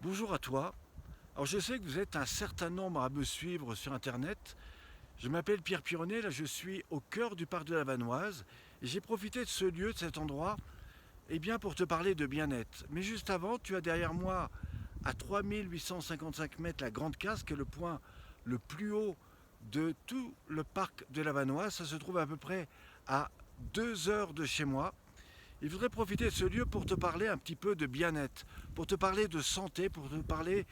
Bonjour à toi. Alors je sais que vous êtes un certain nombre à me suivre sur internet. Je m'appelle Pierre Pironnet, là je suis au cœur du parc de la Vanoise et j'ai profité de ce lieu, de cet endroit, bien pour te parler de bien-être. Mais juste avant, tu as derrière moi à 3855 mètres la Grande Casse, qui est le point le plus haut de tout le parc de la Vanoise. Ça se trouve à peu près à 2 heures de chez moi. Je voudrais profiter de ce lieu pour te parler un petit peu de bien-être, pour te parler de santé, pour te parler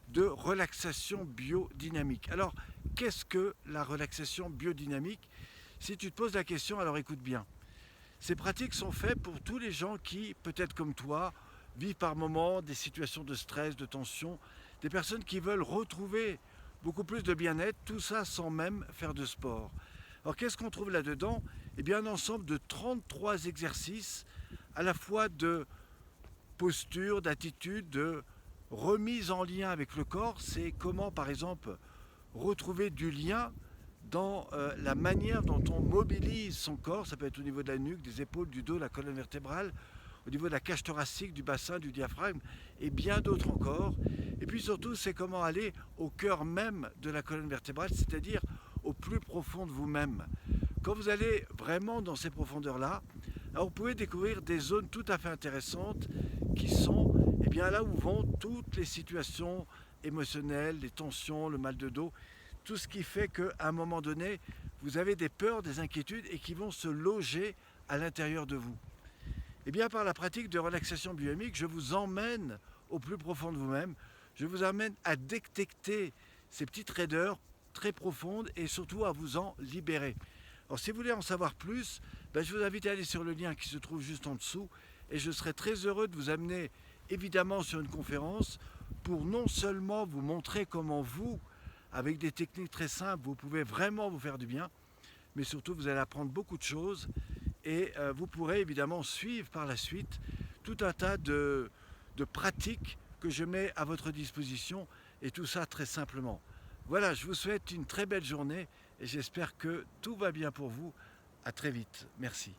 de relaxation biodynamique. Alors, qu'est-ce que la relaxation biodynamique? Si tu te poses la question, alors écoute bien. Ces pratiques sont faites pour tous les gens qui, peut-être comme toi, vivent par moments des situations de stress, de tension, des personnes qui veulent retrouver beaucoup plus de bien-être, tout ça sans même faire de sport. Alors qu'est-ce qu'on trouve là-dedans? Eh bien un ensemble de 33 exercices, à la fois de posture, d'attitude, de remise en lien avec le corps. C'est comment, par exemple, retrouver du lien dans la manière dont on mobilise son corps. Ça peut être au niveau de la nuque, des épaules, du dos, la colonne vertébrale, au niveau de la cage thoracique, du bassin, du diaphragme et bien d'autres encore. Et puis surtout, c'est comment aller au cœur même de la colonne vertébrale, c'est-à-dire au plus profond de vous-même. Quand vous allez vraiment dans ces profondeurs-là, alors vous pouvez découvrir des zones tout à fait intéressantes qui sont là où vont toutes les situations émotionnelles, les tensions, le mal de dos, tout ce qui fait qu'à un moment donné, vous avez des peurs, des inquiétudes et qui vont se loger à l'intérieur de vous. Et bien par la pratique de relaxation biomique, je vous emmène au plus profond de vous-même, je vous amène à détecter ces petites raideurs très profondes et surtout à vous en libérer. Alors si vous voulez en savoir plus, je vous invite à aller sur le lien qui se trouve juste en dessous et je serai très heureux de vous amener évidemment sur une conférence pour non seulement vous montrer comment vous, avec des techniques très simples, vous pouvez vraiment vous faire du bien, mais surtout vous allez apprendre beaucoup de choses et vous pourrez évidemment suivre par la suite tout un tas de pratiques que je mets à votre disposition et tout ça très simplement. Voilà, je vous souhaite une très belle journée et j'espère que tout va bien pour vous. À très vite. Merci.